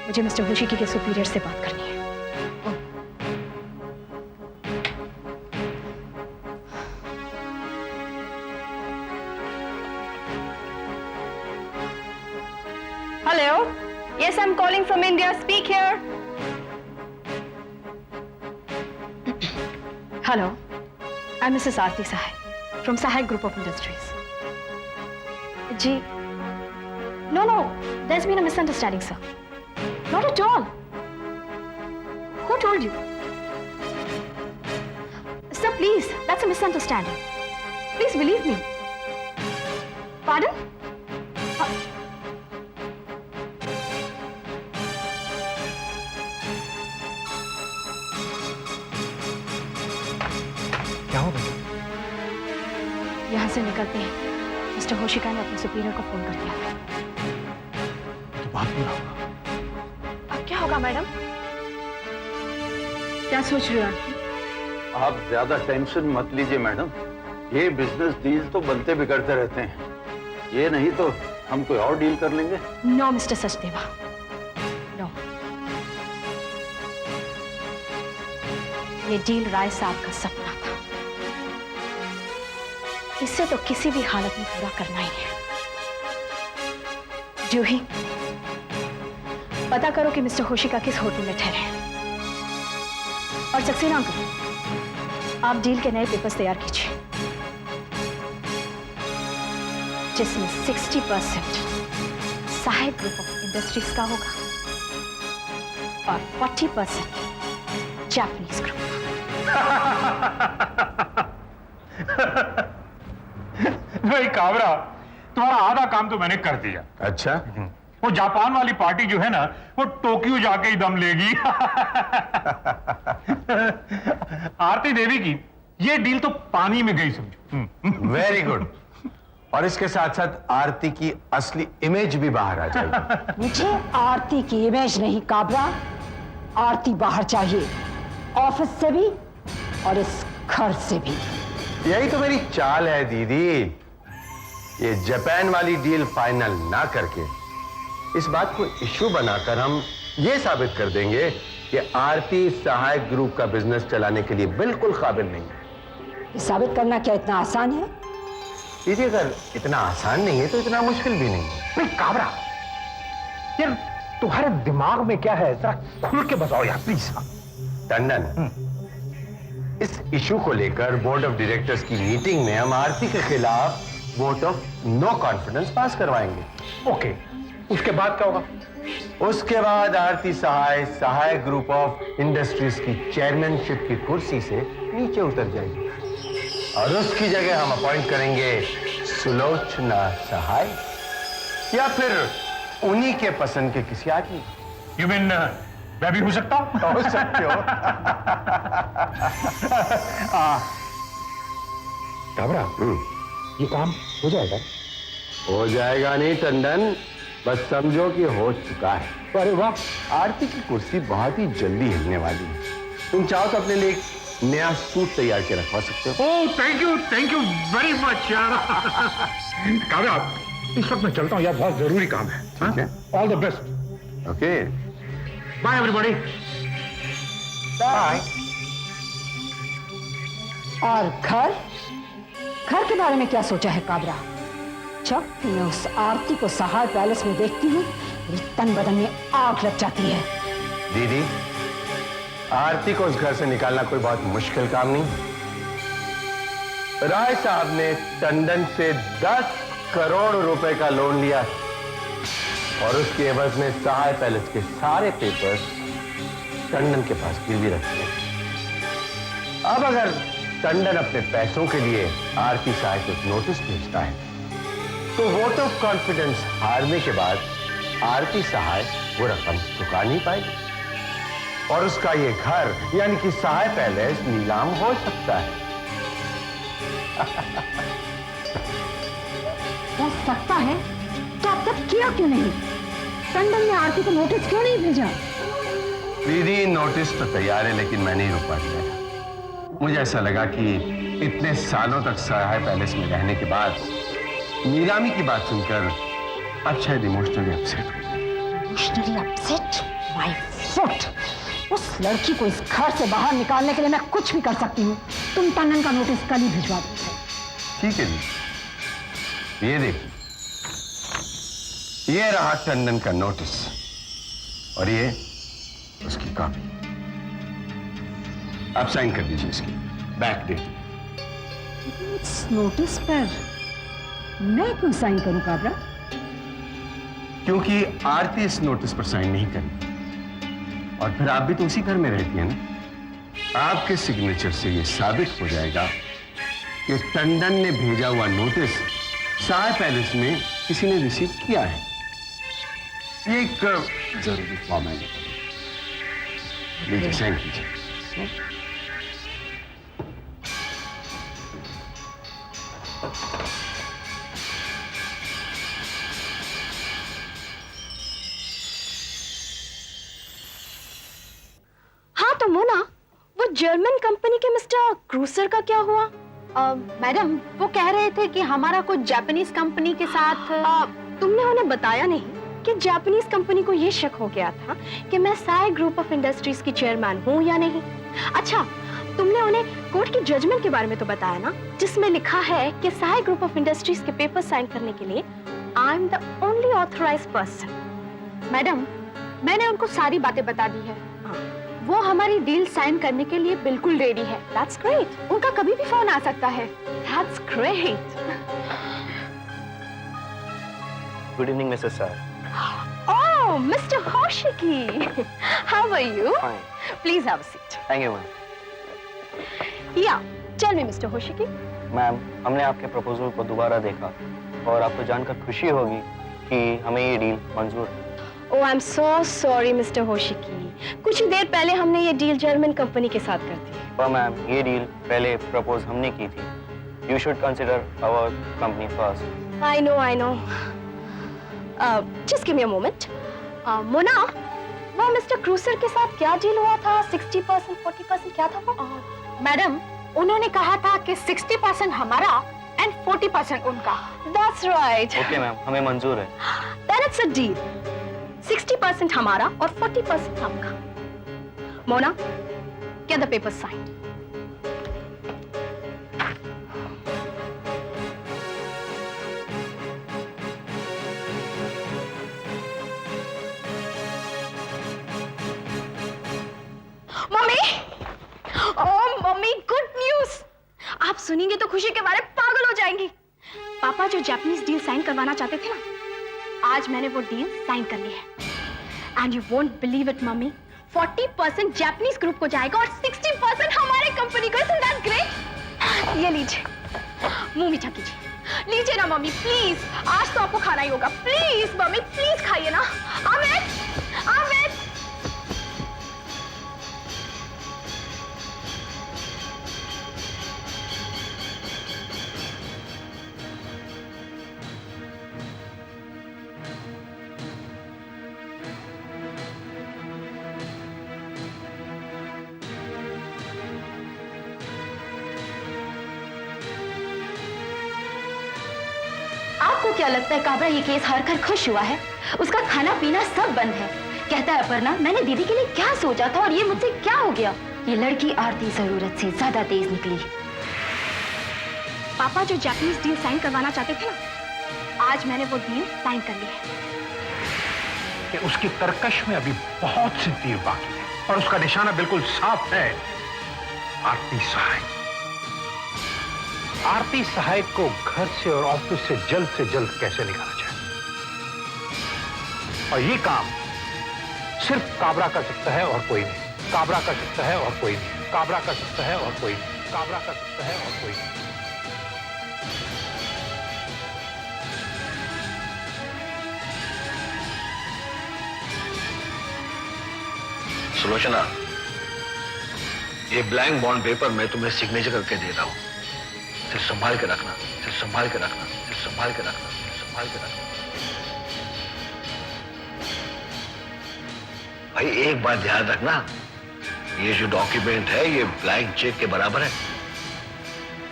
मुझे मिस्टर होशिकी के सुपीरियर से बात करनी है। Hello. Yes, I'm calling from India. Speak here. Hello. I'm Mrs. Aarti Sahai from Sahai Group of Industries. Ji. No. There's been a misunderstanding, sir. Not at all. Who told you? Sir, please. That's a misunderstanding. Please believe me. Pardon? क्या हो गया? यहाँ से निकलते हैं mister होशिका ने अपने superior को फोन कर दिया। तो बात पूरा होगा। अब क्या होगा मैडम? क्या सोच रही हो आप? आप ज्यादा टेंशन मत लीजिए मैडम। ये बिजनेस डील तो बनते बिगड़ते रहते हैं। ये नहीं तो हम कोई और डील कर लेंगे। No mister Sachdeva, no. ये डील राय साहब का सपना था। इसे तो किसी भी हालत में पूरा करना ही है। जूही, पता करो कि मिस्टर होशिका किस होटल में ठहरे हैं। और सक्सेना अंकल, आप डील के नए पेपर्स तैयार कीजिए, जिसमें 60% साहै ग्रुप ऑफ इंडस्ट्रीज का होगा और 40% जापानीज ग्रुप। भाई काबरा, तुम्हारा आधा काम तो मैंने कर दिया। अच्छा, वो जापान वाली पार्टी जो है ना, वो टोक्यो जाके ही दम लेगी। आरती देवी की ये डील तो पानी में गई समझो। Very good. और इसके साथ साथ आरती की असली इमेज भी बाहर आ जाएगी। मुझे आरती की इमेज नहीं काबरा, आरती बाहर चाहिए, ऑफिस से भी और इस घर से भी। यही तो मेरी चाल है दीदी। ये जापान वाली डील फाइनल ना करके इस बात को इश्यू बनाकर हम ये साबित कर देंगे कि आरती सहाय ग्रुप का बिजनेस चलाने के लिए बिल्कुल काबिल नहीं है। ये साबित करना क्या इतना आसान है? दीदी, अगर इतना आसान नहीं है तो इतना मुश्किल भी नहीं है। भाई काबरा, यार तुम्हारे दिमाग में क्या है, जरा खुल के बताओ यार प्लीज। टंडन, इस इशू को लेकर बोर्ड ऑफ डायरेक्टर्स की मीटिंग में हम आरती के खिलाफ वोट ऑफ नो कॉन्फिडेंस पास करवाएंगे। ओके, उसके बाद क्या होगा? उसके बाद आरती सहाय सहाय ग्रुप ऑफ इंडस्ट्रीज की चेयरमैनशिप की कुर्सी से नीचे उतर जाएगी और उसकी जगह हम अपॉइंट करेंगे सुलोचना सहाय या फिर उन्हीं के पसंद के किसी आदमी। यू मीन मैं भी हो सकता हूं? हो सकते हो। काबरा, ये काम हो जाएगा? हो जाएगा नहीं टंडन, बस समझो कि हो चुका है। अरे वाह, आरती की कुर्सी बहुत ही जल्दी हिलने वाली है। तुम चाहो तो अपने लिए एक नया सूट तैयार के रखवा सकते हो। Oh thank you very much यार। काबरा, इस वक्त मैं चलता हूँ यार, बहुत जरूरी काम है। ठीक है, all the best. Okay, bye everybody. Bye. और घर के बारे में क्या सोचा है काबरा? जब मैं उस आरती को सहाय पैलेस में देखती हूँ, मेरी तन बदन में आग लग जाती है। दीदी, आरती को उस घर से निकालना कोई बहुत मुश्किल काम नहीं। राय साहब ने टंडन से 10 करोड़ रुपए का लोन लिया और उसके एवज में सहाय पैलेस के सारे पेपर्स टंडन के पास गिरवी रखे हैं। अब अगर टंडन अपने पैसों के लिए आरती सहाय को नोटिस भेजता है तो वोट ऑफ कॉन्फिडेंस हारने के बाद आरती सहाय वो रकम चुका नहीं पाएगी और उसका ये घर यानी कि सहाय पैलेस नीलाम हो सकता है। हो सकता है तो अब तक किया क्यों नहीं? टंडन ने आरती को नोटिस क्यों नहीं भेजा? दीदी, नोटिस तो तैयार है लेकिन मैं नहीं रुक पा रहा। मुझे ऐसा लगा कि इतने सालों तक सहाय पैलेस में रहने के बाद नीलामी की बात सुनकर अब शायद इमोशनली अपसेट हो। Emotionally upset my foot. उस लड़की को इस घर से बाहर निकालने के लिए मैं कुछ भी कर सकती हूँ। तुम टंडन का नोटिस कल ही भिजवा दो। ठीक है जी, ये देखिए, ये रहा टंडन का नोटिस और ये उसकी कॉपी। आप साइन कर दीजिए इसकी, बैक डेट। इस नोटिस पर मैं क्यों साइन करूं काबरा? क्योंकि आरती इस नोटिस पर साइन नहीं करेगी और फिर आप भी तो उसी घर में रहती है ना। आपके सिग्नेचर से यह साबित हो जाएगा कि टंडन ने भेजा हुआ नोटिस साय पैलेस में किसी ने रिसीव किया है। ये एक जरूरी फॉर्मेलिटी। लीजिए साइन कीजिए। हाँ तो मोना, वो जर्मन कंपनी के मिस्टर क्रूसर का क्या हुआ? मैडम, वो कह रहे थे कि हमारा कुछ जापानीज कंपनी के साथ तुमने उन्हें बताया नहीं कि जापानीज कंपनी को ये शक हो गया था कि मैं साय ग्रुप ऑफ इंडस्ट्रीज की चेयरमैन हूँ या नहीं? अच्छा, तुमने उन्हें कोर्ट की जजमेंट के बारे में तो बताया ना, जिसमें लिखा है कि साय ग्रुप ऑफ इंडस्ट्रीज के पेपर साइन करने के लिए I am the only authorised person. Madam, मैंने उनको सारी बातें बता दी है। वो हमारी डील साइन करने के लिए बिल्कुल रेडी है। That's great. उनका कभी भी फोन आ सकता है। That's great. Good evening, Mrs. Sai. Oh, Mr. Hoshiki. How are you? Fine. Please have a seat. Thank you, ma'am. Yeah, tell me, Mr. Hoshiki. Ma'am, हमने आपके प्रपोजल को दोबारा देखा और आपको जानकर खुशी होगी कि हमें ये डील मंजूर है। Oh, I'm so sorry, Mr. Hoshiki. कुछ ही देर पहले हमने ये डील जर्मन कंपनी के साथ कर दी। पर मैम, ये डील पहले प्रपोज हमने की थी। You should consider our company first. I know. Just give me a moment. Mona, वो मिस्टर क्रूसर के साथ क्या डील हुआ था? 60%, 40% क्या था वो? मैडम, उन्होंने कहा था कि 60% हमारा एंड 40% उनका। That's right. ओके मैम, हमें मंजूर है। Then it's a deal. 60% हमारा और 40% आपका। Mona, get the papers signed. Mummy, oh mummy, good news. आप सुनेंगे तो खुशी के बारे में पागल हो जाएंगी। पापा जो जापानीज डील साइन करवाना चाहते थे ना, आज मैंने वो डील साइन कर ली है। And you won't believe it mummy, 40% Japanese group को जाएगा और 60% हमारे कंपनी को। Isn't that great? ये लीजिए, मुंह मीठा कीजिए। लीजिए ना मम्मी, प्लीज। आज तो आपको खाना ही होगा। प्लीज मम्मी, प्लीज खाइए ना। अमित, अमित। आपको क्या लगता है काबरा ये केस हार कर खुश हुआ है? उसका खाना पीना सब बंद है। कहता है अपर्णा, मैंने दीदी के लिए क्या सोचा था और ये मुझसे क्या हो गया? ये लड़की आरती जरूरत से ज्यादा तेज निकली। पापा जो जापानीज डील साइन करवाना चाहते थे ना, आज मैंने वो डील साइन कर ली है। कि उसकी तरकश में अभी बहुत सी तीर बाकी है और उसका निशाना बिल्कुल साफ है। आरती सहाय। आरती सहाय को घर से और ऑफिस से जल्द कैसे निकाला जाए, और ये काम सिर्फ काबरा कर सकता है और कोई नहीं। काबरा कर सकता है और कोई नहीं। काबरा कर सकता है और कोई नहीं। काबरा कर सकता है और कोई नहीं। सुलोचना, ये ब्लैंक बॉन्ड पेपर मैं तुम्हें सिग्नेचर करके दे रहा हूं। सिर्फ संभाल के रखना, सिर्फ संभाल के रखना, सिर्फ संभाल के रखना, सिर्फ संभाल के रखना। भाई एक बात ध्यान रखना, ये जो डॉक्यूमेंट है ये ब्लैंक चेक के बराबर है।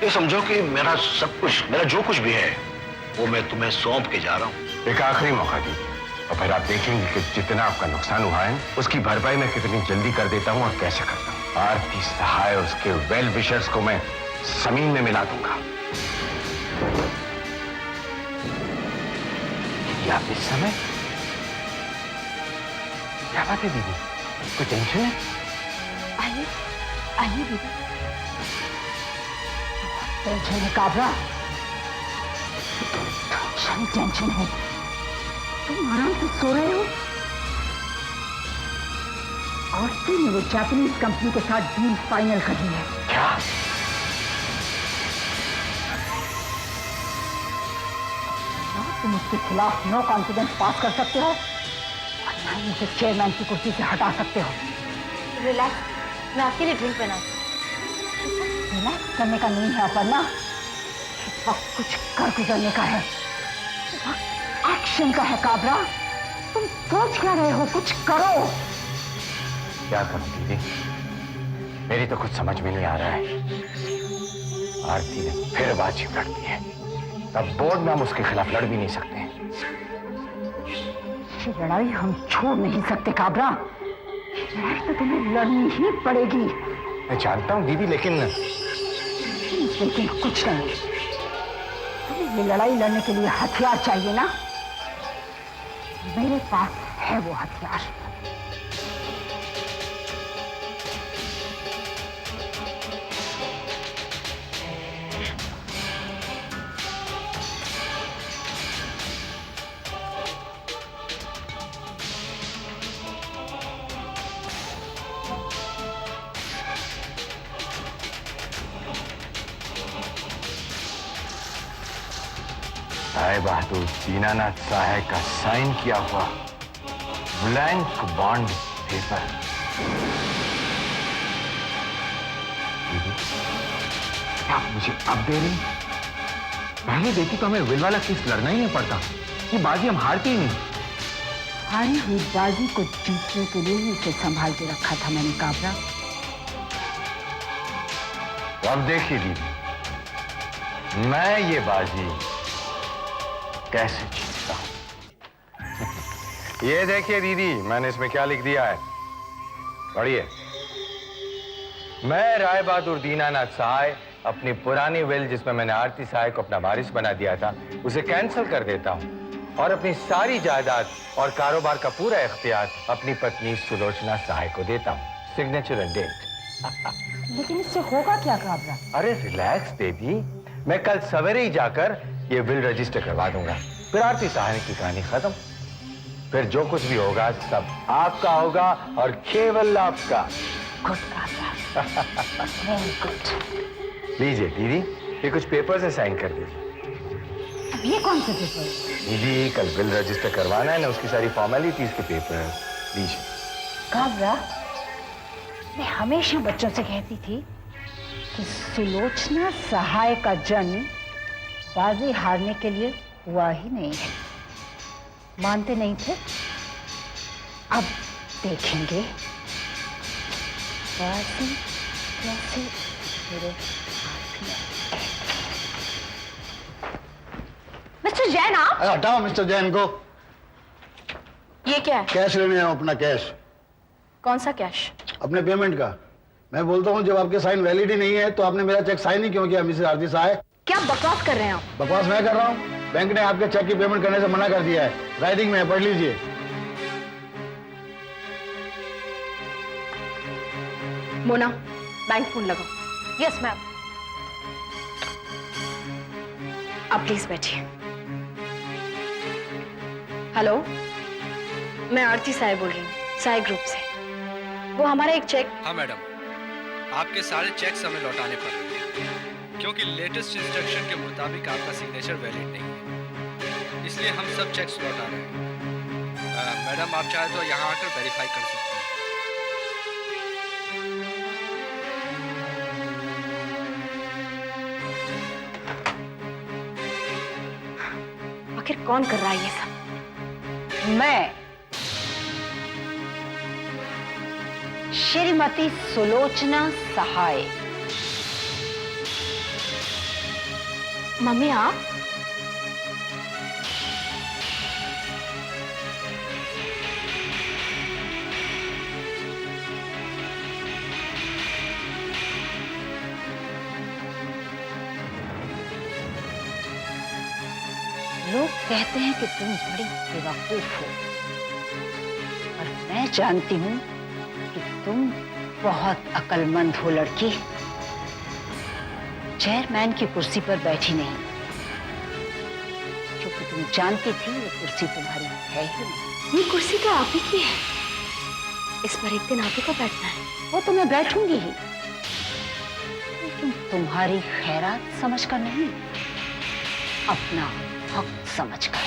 ये समझो कि मेरा सब कुछ, मेरा जो कुछ भी है वो मैं तुम्हें सौंप के जा रहा हूं। एक आखिरी मौका दीजिए। और फिर आप देखेंगे कि जितना आपका नुकसान हुआ है उसकी भरपाई मैं कितनी जल्दी कर देता हूँ और कैसे करता हूँ। आरती सहाय और उसके वेल विशर्स को मैं जमीन में मिला दूंगा। आप इस समय क्या बात है दीदी, कोई टेंशन है? आइए आइए दीदी। टेंशन है काबरा, टेंशन है। तुम आराम से सो रहे हो और तुमने वो जापानीज कंपनी के साथ डील फाइनल कर ली है। क्या? तुम उसके खिलाफ नो कॉन्फिडेंस पास कर सकते हो और ना ही उसे चेयरमैन की कुर्सी से हटा सकते हो। रिलैक्स, मैं आपके लिए ड्रिंक बनाती हूँ। रिलैक्स करने का नहीं है अपर्णा, इस वक्त कुछ कर गुजरने का है, इस वक्त एक्शन का है काबरा। तुम सोच क्या रहे हो, कुछ करो। क्या करूं दीदी, मेरी तो कुछ समझ में नहीं आ रहा है। आरती ने फिर बाजी लड़ दी है, अब बोर्ड में हम उसके खिलाफ लड़ भी नहीं सकते। ये लड़ाई हम छोड़ नहीं सकते काबरा, लड़ाई तो तुम्हें लड़नी ही पड़ेगी। मैं जानता हूं दीदी, लेकिन कुछ नहीं। तुम्हें ये लड़ाई लड़ने के लिए हथियार चाहिए ना, मेरे पास है वो हथियार। राय बहादुर दीनानाथ सहाय का साइन किया हुआ ब्लैंक बॉन्ड पेपर। दीदी, आप मुझे अब दे रही? पहले देती तो हमें विल वाला केस लड़ना ही नहीं पड़ता, ये बाजी हम हारती ही नहीं। हारी हुई बाजी को जीतने के लिए ही इसे संभाल के रखा था मैंने काबरा। तो अब देखिए दीदी, मैं ये बाजी कैसे जीतता हूं। ये देखिए दीदी, मैंने इसमें क्या लिख दिया है, पढ़िए। मैं राय बहादुर दीनानाथ सहाय अपनी पुरानी विल, जिसमें मैंने आरती सहाय को अपना वारिस बना दिया था, उसे कैंसिल कर देता हूं और अपनी सारी जायदाद और कारोबार का पूरा इख्तियार अपनी पत्नी सुलोचना सहाय को देता हूं। Signature and date. लेकिन इससे होगा क्या काबरा? अरे रिलैक्स बेबी, मैं कल सवेरे ही जाकर ये विल रजिस्टर करवा दूंगा, फिर आरती सहाय की कहानी खत्म। फिर जो कुछ भी होगा सब आपका होगा और केवल आपका। Good Kabra, very good. लीजिए दीदी, ये कुछ पेपर से साइन कर दीजिए। अब ये कौन से पेपर? दीदी, कल बिल रजिस्टर करवाना है ना, उसकी सारी फॉर्मेलिटीज के पेपर लीजिए। काबरा, मैं हमेशा बच्चों से कहती थी कि सुलोचना सहाय का जन्म बाजी हारने के लिए हुआ ही नहीं है। मानते नहीं थे, अब देखेंगे बाजी कैसे मेरे हाथ में। मिस्टर जैन, आप? अरे हटाओ मिस्टर जैन को। ये क्या है? कैश लेने आओ, अपना कैश। कौन सा कैश? अपने पेमेंट का। मैं बोलता हूँ, जब आपके साइन वैलिड ही नहीं है तो आपने मेरा चेक साइन ही क्यों किया मिसेस आरती सहाय? क्या बकवास कर रहे हैं आप? बकवास मैं कर रहा हूँ? बैंक ने आपके चेक की पेमेंट करने से मना कर दिया है, राइटिंग में है, पढ़ लीजिए। मोना, बैंक फोन लगाओ। Yes ma'am. आप प्लीज बैठिए। हेलो, मैं आरती साय बोल रही हूँ, साय ग्रुप से। वो हमारा एक चेक। हाँ मैडम, आपके सारे चेक्स हमें लौटाने पड़ेंगे क्योंकि लेटेस्ट इंस्ट्रक्शन के मुताबिक आपका सिग्नेचर वैलिड नहीं है, इसलिए हम सब चेक्स लौटा रहे हैं। मैडम, आप चाहे तो यहाँ आकर वेरीफाई कर सकते हैं। आखिर कौन कर रहा है ये सब? मैं श्रीमती सुलोचना सहाय। मम्मी, आप? कहते हैं कि तुम बड़ी बेवकूफ हो, और मैं जानती हूं कि तुम बहुत अक्लमंद हो लड़की। चेयरमैन की कुर्सी पर बैठी नहीं, क्योंकि तुम जानती थी ये कुर्सी तुम्हारी है ही नहीं। ये कुर्सी तो आप ही की है, इस पर एक दिन आप ही को बैठना है। वो तो मैं बैठूंगी ही, लेकिन तुम्हारी खैरात समझकर नहीं, अपना हक समझकर।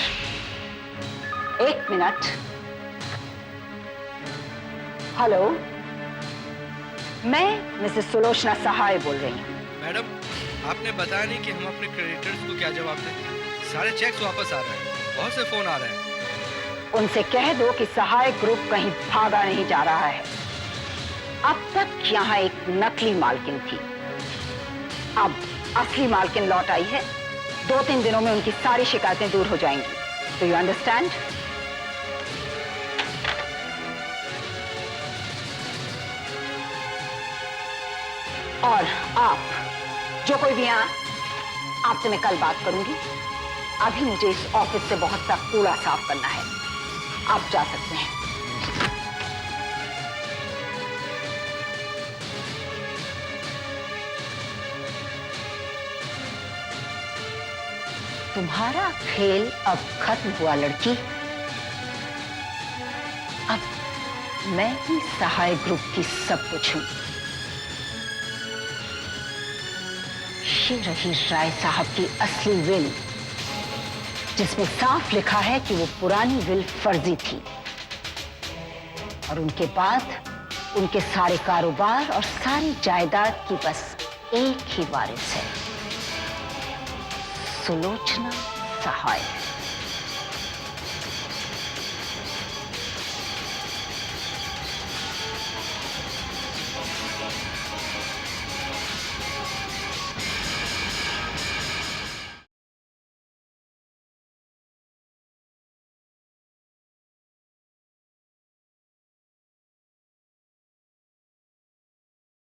एक मिनट। हेलो, मैं मिसेस सुलोचना सहाय बोल रही हूँ। मैडम, आपने बताया नहीं कि हम अपने क्रेडिटर्स को क्या जवाब दें। सारे चेक्स वापस आ रहे हैं, बहुत से फोन आ रहे हैं। उनसे कह दो कि सहाय ग्रुप कहीं भागा नहीं जा रहा है। अब तक यहाँ एक नकली मालकिन थी, अब असली मालकिन लौट आई है। 2-3 दिनों में उनकी सारी शिकायतें दूर हो जाएंगी। Do you understand? और आप जो कोई भी यहाँ, आपसे मैं कल बात करूंगी। अभी मुझे इस ऑफिस से बहुत सा कूड़ा साफ करना है। आप जा सकते हैं। तुम्हारा खेल अब खत्म हुआ लड़की। अब मैं ही सहाय ग्रुप की सब कुछ हूं। ये रही राय साहब की असली विल, जिसमें साफ लिखा है कि वो पुरानी विल फर्जी थी, और उनके बाद उनके सारे कारोबार और सारी जायदाद की बस एक ही वारिस है, सुलोचना सहाय।